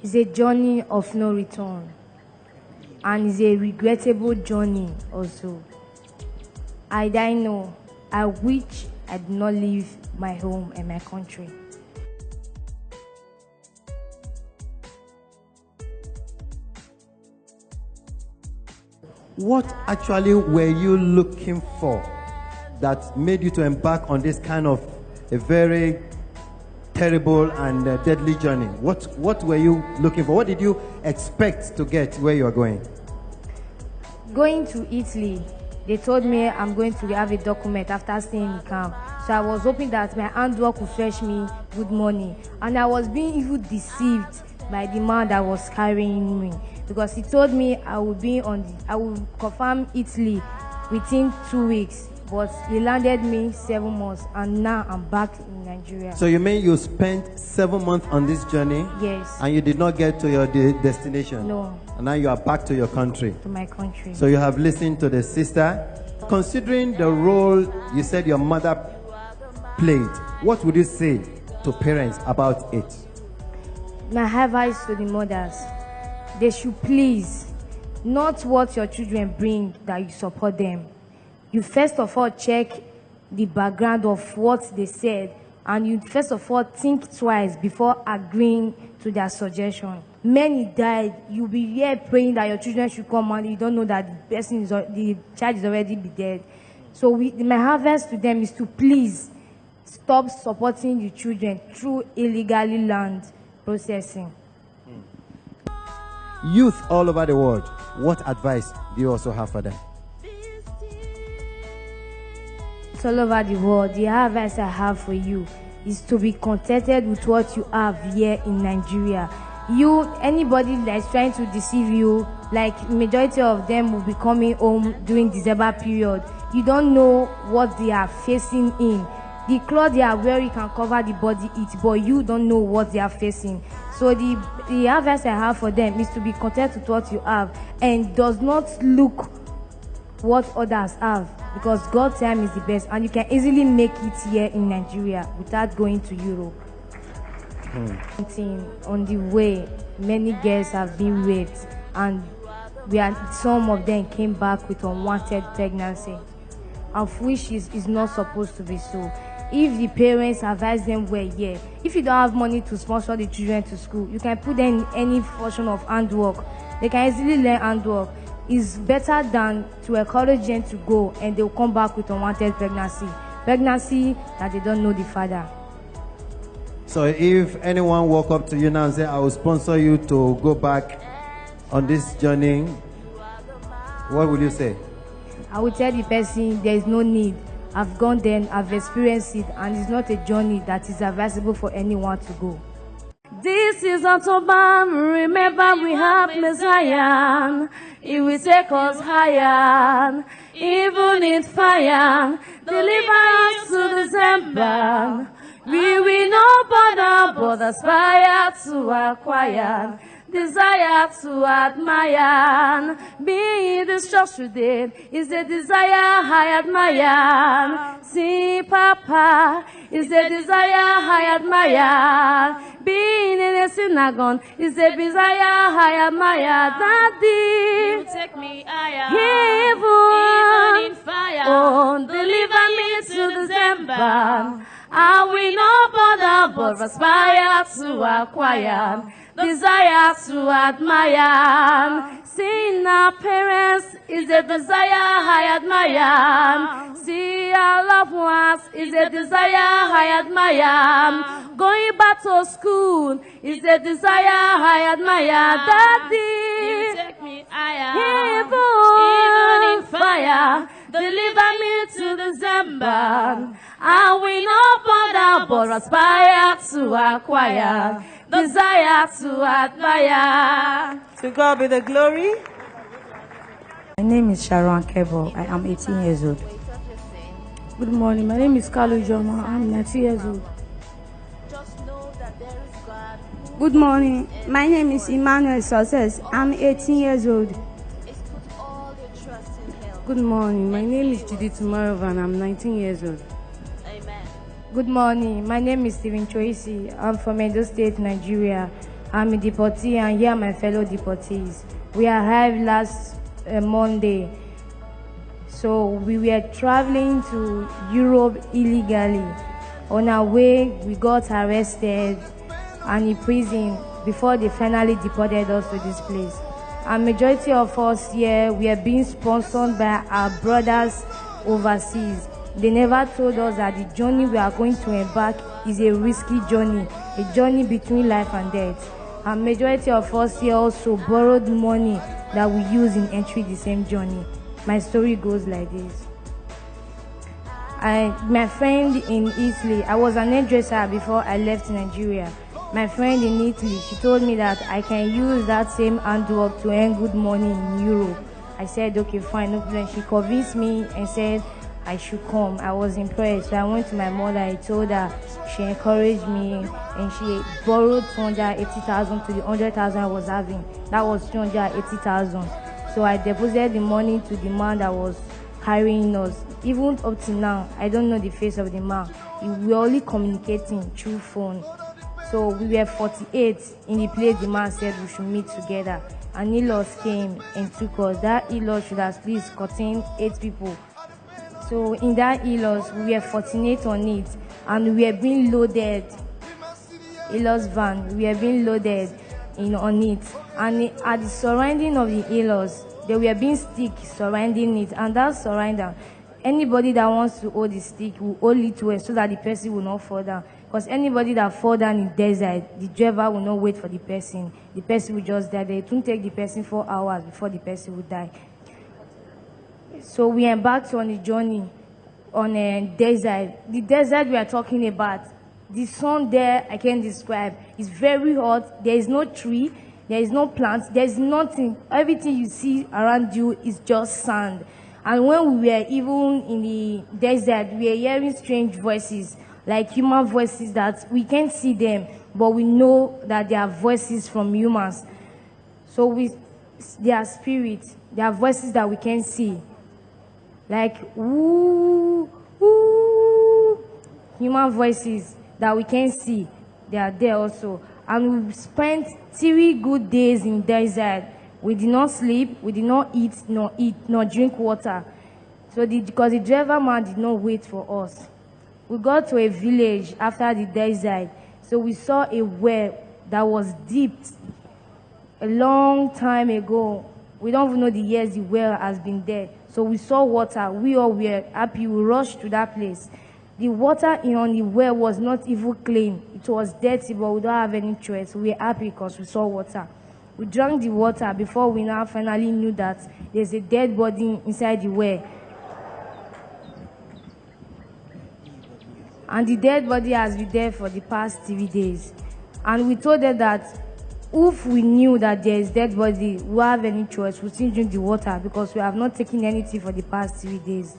It's a journey of no return, and it's a regrettable journey also. I know. I wish I did not leave my home and my country. What actually were you looking for that made you to embark on this kind of a very terrible and deadly journey? What were you looking for? What did you expect to get where you are going? Going to Italy, they told me I'm going to have a document after staying in the camp. So I was hoping that my handwork would fetch me good money. And I was being even deceived by the man that was carrying me, because he told me I would confirm Italy within 2 weeks. But he landed me 7 months, and now I'm back in Nigeria. So you mean you spent 7 months on this journey? Yes. And you did not get to your destination? No. And now you are back to your country? To my country. So you have listened to the sister. Considering the role you said your mother played, what would you say to parents about it? My advice to the mothers, they should please, not what your children bring that you support them. You first of all check the background of what they said, and you first of all think twice before agreeing to their suggestion. Many died. You'll be here praying that your children should come, and you don't know that the child is already be dead. So my advice to them is to please stop supporting the children through illegally land processing. Youth all over the world, what advice do you also have for them? All over the world, the advice I have for you is to be contented with what you have here in Nigeria. Anybody that is trying to deceive you, like majority of them will be coming home during December period. You don't know what they are facing in. The clothes they are wearing can cover the body heat, but you don't know what they are facing. So the advice I have for them is to be content with what you have, and does not look what others have, because God's time is the best, and you can easily make it here in Nigeria without going to Europe. On the way, many girls have been raped, and some of them came back with unwanted pregnancy, of which is not supposed to be so. If the parents advise them well, yeah. If you don't have money to sponsor the children to school, you can put them in any portion of handwork. They can easily learn handwork. It's better than to encourage them to go and they'll come back with unwanted pregnancy that they don't know the father. So if anyone walk up to you now and say, I will sponsor you to go back on this journey, what would you say? I would tell the person there is no need. I've gone there, I've experienced it, and it's not a journey that is advisable for anyone to go. This is October, remember we have Messiah. He will take us higher, even in fire. Deliver us to December. We will not bother, but aspire to acquire. Desire to admire. Being in this church today is the desire I admire. See, Papa, is the desire I admire. Being in a synagogue is the desire I admire. Daddy, you take me higher, even in fire. Oh, deliver me to December. I will not bother, but aspire to acquire. Desire to admire. Seeing our parents is a desire I admire. See our loved ones is a desire I admire. Going back to school is a desire I admire. Daddy, you take me higher, even in fire. Deliver me to December. I will not bother, but aspire to acquire. Desire to admire. To God be the glory. My name is Sharon Kebo. I am 18 years old. Good morning. My name is Kalu Joma. I'm 19 years old. Good morning. My name is Emmanuel Success. I'm 18 years old. Good morning. My name is Judith Tumarova and I'm 19 years old. Good morning. My name is Stephen Choisi. I'm from Edo State, Nigeria. I'm a deportee, and here are my fellow deportees. We arrived last Monday. So we were traveling to Europe illegally. On our way, we got arrested and in prison before they finally deported us to this place. And majority of us here, we are being sponsored by our brothers overseas. They never told us that the journey we are going to embark is a risky journey, a journey between life and death. And majority of us here also borrowed money that we use in entering the same journey. My story goes like this. My friend in Italy, I was an hairdresser before I left Nigeria. My friend in Italy, she told me that I can use that same handwork to earn good money in Europe. I said, okay, fine, no problem. She convinced me and said I should come. I was impressed. So I went to my mother, I told her, she encouraged me, and she borrowed 280,000 to the 100,000 I was having. That was 280,000. So I deposited the money to the man that was carrying us. Even up to now, I don't know the face of the man. We were only communicating through phone. So we were 48 in the place the man said we should meet together. An in-laws came and took us. That in-laws should have please contained 8 people. So in that in-laws, we were 48 on it, and we were being loaded. In-laws van, we were being loaded on it. And at the surrounding of the in-laws, they were being stick surrounding it, and that surrender, anybody that wants to hold the stick will hold it well so that the person will not fall down. Because anybody that fall down in desert, the driver will not wait for the person. The person will just die there. It won't take the person 4 hours before the person will die. So we embarked on a journey on a desert. The desert we are talking about, the sun there I can't describe. It's very hot. There is no tree. There is no plants. There is nothing. Everything you see around you is just sand. And when we were even in the desert, we were hearing strange voices, like human voices that we can't see them, but we know that they are voices from humans. So they are spirits. They are voices that we can't see. Like, woo, woo, human voices that we can't see. They are there also. And we spent 3 good days in desert. We did not sleep, we did not eat, nor drink water. So because the driver man did not wait for us. We got to a village after the desert. So we saw a well that was deep a long time ago. We don't even know the years the well has been there. So we saw water. We all were happy. We rushed to that place. The water on the well was not even clean. It was dirty, but we don't have any choice. We were happy because we saw water. We drank the water before we now finally knew that there's a dead body inside the well. And the dead body has been there for the past 3 days. And we told them that if we knew that there is dead body, we have any choice, we still drink the water because we have not taken anything for the past 3 days.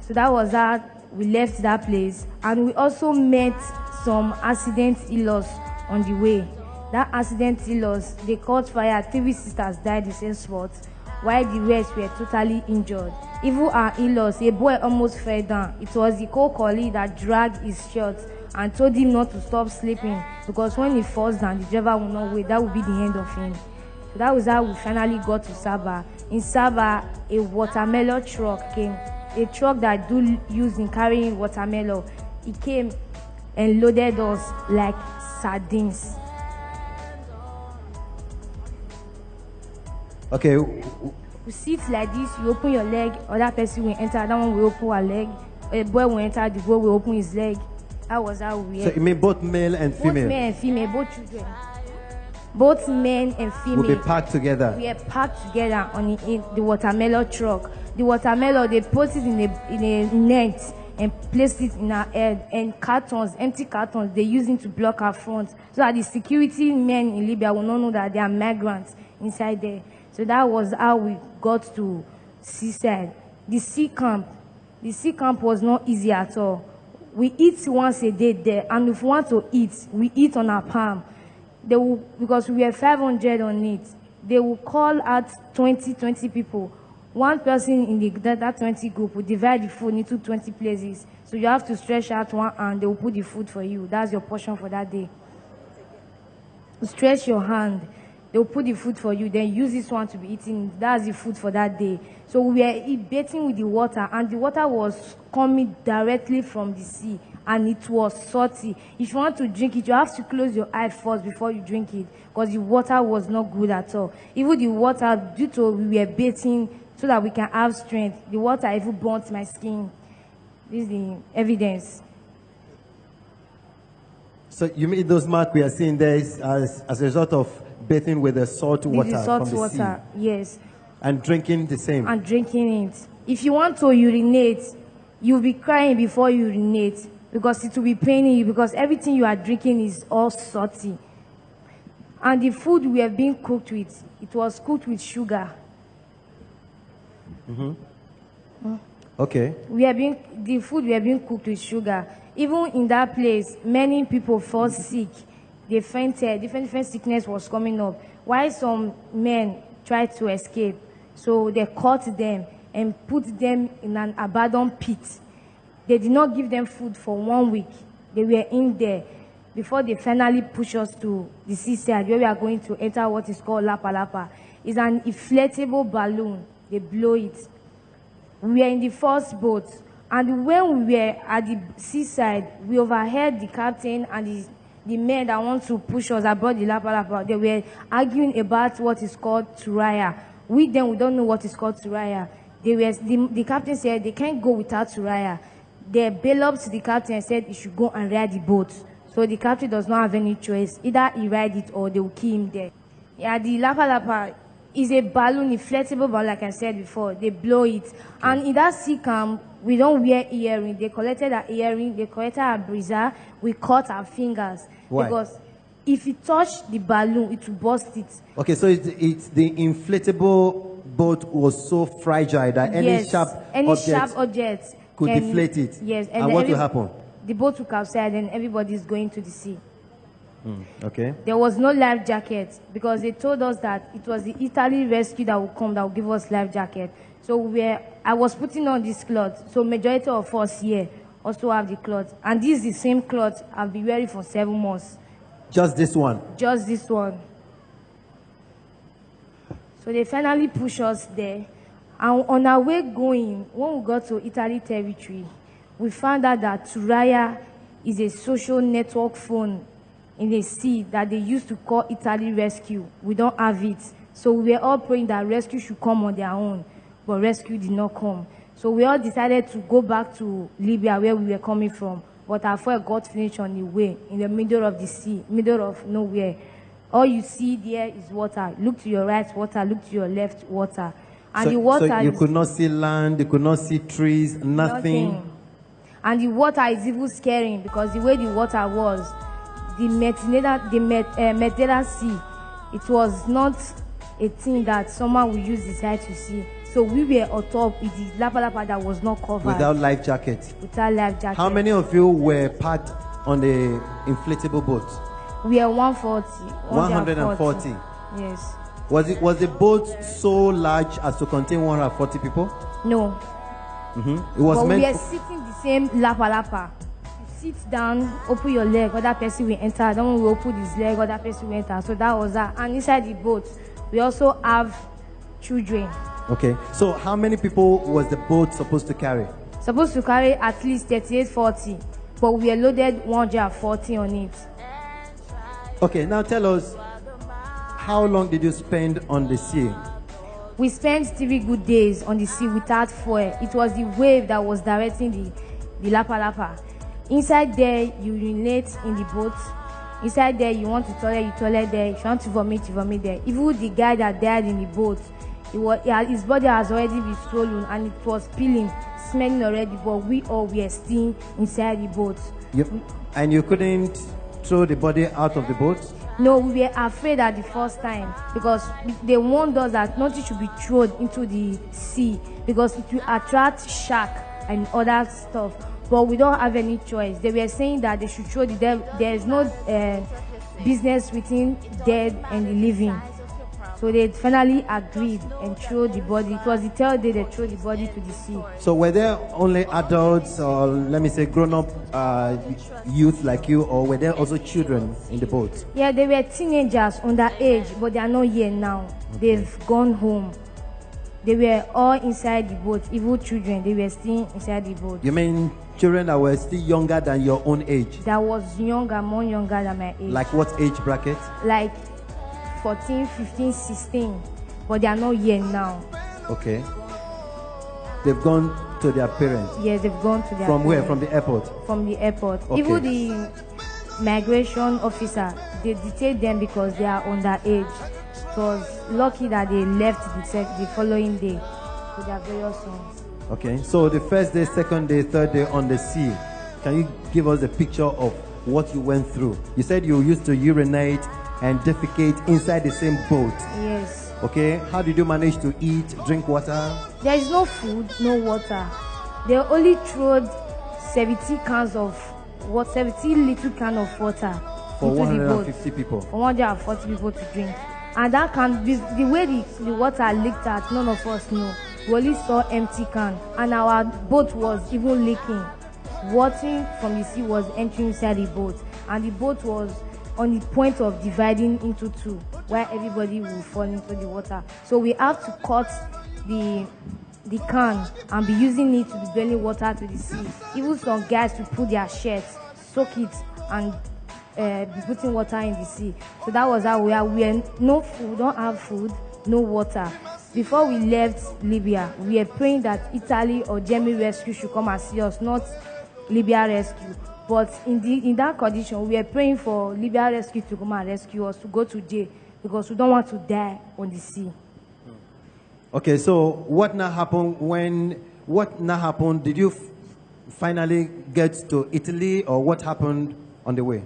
So that was that. We left that place, and we also met some accident in-laws on the way. That accident in-laws, they caught fire. 3 sisters died the same spot, while the rest were totally injured. Even our in-laws, a boy almost fell down. It was the co-colleague that dragged his shirt and told him not to stop sleeping, because when he falls down, the driver will not wait. That will be the end of him. So that was how we finally got to Sabah. In Sabah, a watermelon truck came. A truck that do use in carrying watermelon. It came and loaded us like sardines. Okay. You sit like this, you open your leg, other person will enter, that one will open her leg. A boy will enter, the boy will open his leg. That was how we So you mean both male and female? Both male and female, both children. Both men and female will be packed together. We are packed together on the watermelon truck. The watermelon, they put it in a net and placed it in our head. And cartons, empty cartons, they use it to block our front, so that the security men in Libya will not know that there are migrants inside there. So that was how we got to seaside. The sea camp was not easy at all. We eat once a day there, and if we want to eat, we eat on our palm. Because we were 500 on it, they will call out 20 people. One person in that 20 group will divide the food into 20 places. So you have to stretch out one hand, they will put the food for you. That's your portion for that day. stretch your hand. They'll put the food for you, then use this one to be eating. That's the food for that day. So we were bathing with the water, and the water was coming directly from the sea, and it was salty. If you want to drink it, you have to close your eye first before you drink it, because the water was not good at all. Even the water, due to we were bathing so that we can have strength, the water even burnt my skin. This is the evidence. So you mean those marks we are seeing there is as a result of bathing with the salt water This is salt from the water, sea? yes. And drinking the same? And drinking it. If you want to urinate, you'll be crying before you urinate, because it will be paining you, because everything you are drinking is all salty. And the food we have been cooked with, it was cooked with sugar. Okay. The food we have been cooked with sugar. Even in that place, many people fell sick. They fainted. Different sickness was coming up. While some men tried to escape, so they caught them and put them in an abandoned pit. They did not give them food for 1 week. They were in there before they finally pushed us to the seaside, where we are going to enter what is called Lapa Lapa. It's an inflatable balloon. They blow it. We were in the first boat, and when we were at the seaside, we overheard the captain and the men that want to push us aboard the Lapa Lapa. They were arguing about what is called Turaya. We don't know what is called Turaya. The captain said they can't go without Turaya. They bailed up to the captain and said he should go and ride the boat. So the captain does not have any choice. Either he ride it or they will kill him there. Yeah, the Lapa Lapa is a balloon, inflatable balloon, like I said before. They blow it. Okay. And in that sea camp, we don't wear earrings. They collected our earring, they collected our brazier, we cut our fingers. Why? Because if it touched the balloon, it will burst it. Okay, so it's the inflatable boat was so fragile that any sharp object could deflate it. Yes. And what will happen? The boat will capsize and everybody is going to the sea. Okay. There was no life jacket, because they told us that it was the Italy rescue that will come that will give us life jacket. So I was putting on this cloth. So majority of us here also have the cloth. And this is the same cloth I've been wearing for 7 months. Just this one? Just this one. So they finally pushed us there. And on our way going, when we got to Italy territory, we found out that Turaya is a social network phone in the sea that they used to call Italy Rescue. We don't have it. So we were all praying that rescue should come on their own, but rescue did not come. So we all decided to go back to Libya, where we were coming from. But our fuel got finished on the way, in the middle of the sea, middle of nowhere. All you see there is water. Look to your right, water. Look to your left, water. And the water so you could not see land, you could not see trees, nothing. And the water is even scary, because the way the water was, the Mediterranean Sea, it was not a thing that someone would use his eye to see. So we were on top with the Lapa Lapa that was not covered. Without life jacket? Without life jacket. How many of you were packed on the inflatable boat? We are 140. 140? Yes. Was the boat so large as to contain 140 people? No. It was but meant we are sitting the same Lapa Lapa. You sit down, open your leg, other person will enter. Then when we open his leg, other person will enter. So that was that. And inside the boat, we also have children. Okay. So how many people was the boat supposed to carry? Supposed to carry at least 38, 40. But we are loaded 140 on it. Okay, now tell us, how long did you spend on the sea? We spent 3 good days on the sea without fuel. It was the wave that was directing the Lapa Lapa. Inside there, you urinate in the boat. Inside there, you want to toilet, you toilet there. If you want to vomit, you vomit there. Even the guy that died in the boat, his body has already been swollen and it was peeling, smelling already, but we all were still inside the boat. And you couldn't throw the body out of the boat? No, we were afraid at the first time, because they warned us that nothing should be thrown into the sea because it will attract shark and other stuff. But we don't have any choice. They were saying that they should throw there is no business between dead and the living. So they finally agreed and threw the body. It was the third day they threw the body to the sea. So were there only adults, or let me say grown-up youth like you, or were there also children in the boat? Yeah, they were teenagers underage, but they are not here now. They've gone home. They were all inside the boat. Even children, they were still inside the boat. You mean children that were still younger than your own age? That was younger, more younger than my age. Like what age bracket? Like 14, 15, 16. But they are not here now. Okay. They've gone to their parents? Yes, they've gone to their From parents. where? From the airport? From the airport. Okay. Even the migration officer, they detained them because they are underage. It was lucky that they left the following day to their various homes. Okay. So the first day, second day, third day on the sea, can you give us a picture of what you went through? You said you used to urinate and defecate inside the same boat. Yes. Okay. How did you manage to eat, drink water? There is no food, no water. They only threw 70 cans of water, 70 little can of water For into the boat 150 people. for 140 people to drink. And that can, the way the water leaked out, none of us knew. We only saw empty can, and our boat was even leaking. Water from the sea was entering inside the boat, and the boat was on the point of dividing into two, where everybody will fall into the water. So we have to cut the can and be using it to be bringing water to the sea. Even some guys to put their shirts, soak it, and be putting water in the sea. So that was how we are. We are no food, don't have food, no water. Before we left Libya, we were praying that Italy or Germany rescue should come and see us, not Libya rescue. But in that condition, we were praying for Libya rescue to come and rescue us, to go to jail, because we don't want to die on the sea. Okay, so what now happened Did you finally get to Italy, or what happened on the way?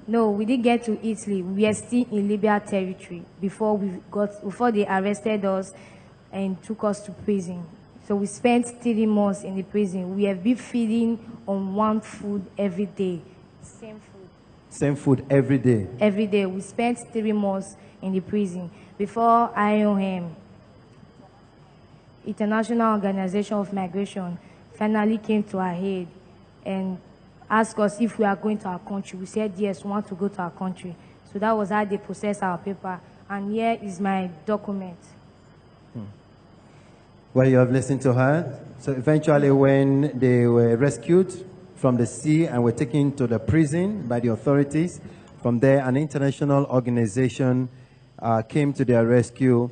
No, we didn't get to Italy. We were still in Libya territory before they arrested us and took us to prison. So we spent 3 months in the prison. We have been feeding on one food every day. Same food. Same food every day? Every day. We spent 3 months in the prison before IOM, International Organization of Migration, finally came to our aid and asked us if we are going to our country. We said yes, we want to go to our country. So that was how they processed our paper. And here is my document. Well, you have listened to her. So eventually when they were rescued from the sea and were taken to the prison by the authorities, from there an international organization came to their rescue,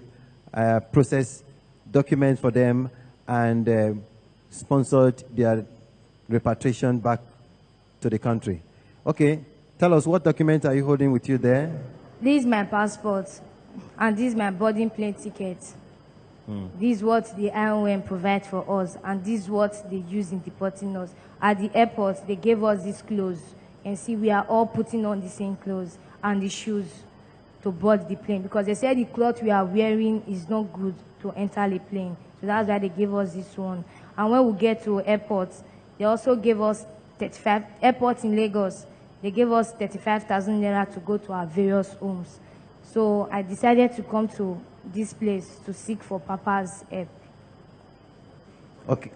processed documents for them, and sponsored their repatriation back to the country. Okay, tell us, what document are you holding with you there? This is my passport, and this is my boarding plane ticket. This is what the IOM provides for us, and this is what they use in deporting us. At the airport, they gave us these clothes, and see, we are all putting on the same clothes and the shoes to board the plane, because they said the cloth we are wearing is not good to enter the plane. So that's why they gave us this one. And when we get to airports, they also gave us 35 airports in Lagos. They gave us 35,000 naira to go to our various homes. So I decided to come to this place to seek for Papa's help. Okay.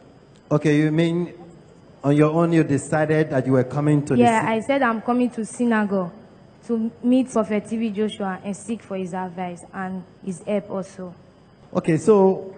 Okay, you mean on your own you decided that you were coming to Yeah, the I said I'm coming to synagogue to meet Prophet TV Joshua and seek for his advice and his help also. Okay, so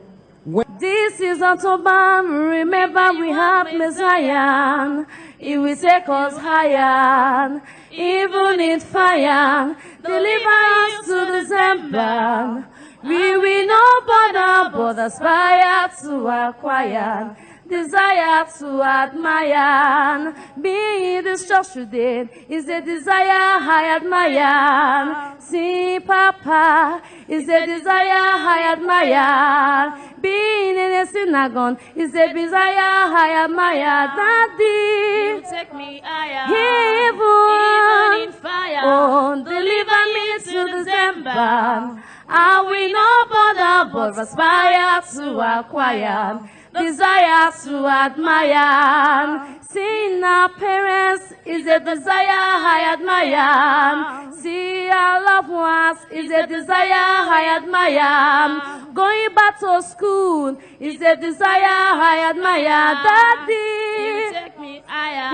This is October, remember we have Messiah. He will take us higher, even in fire, deliver us to December. We will not bother, but aspire to acquire, desire to admire. Being this church today is a desire I admire. See, Papa is a desire I admire. Being in a synagogue is a desire I admire. Daddy, You take me higher, even in fire. oh, deliver me to December. I will not bother, but aspire to acquire, desire to admire. Seeing our parents is a desire I admire. See our loved ones is a desire I admire. Going back to school is a desire I admire. Daddy, You take me higher.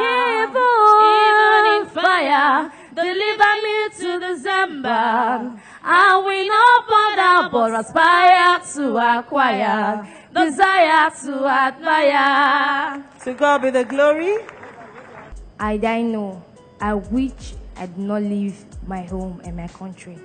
even in fire, deliver me to December. I will not bother but aspire to acquire, desire to admire. To God be the glory. I know. I wish I did not leave my home and my country.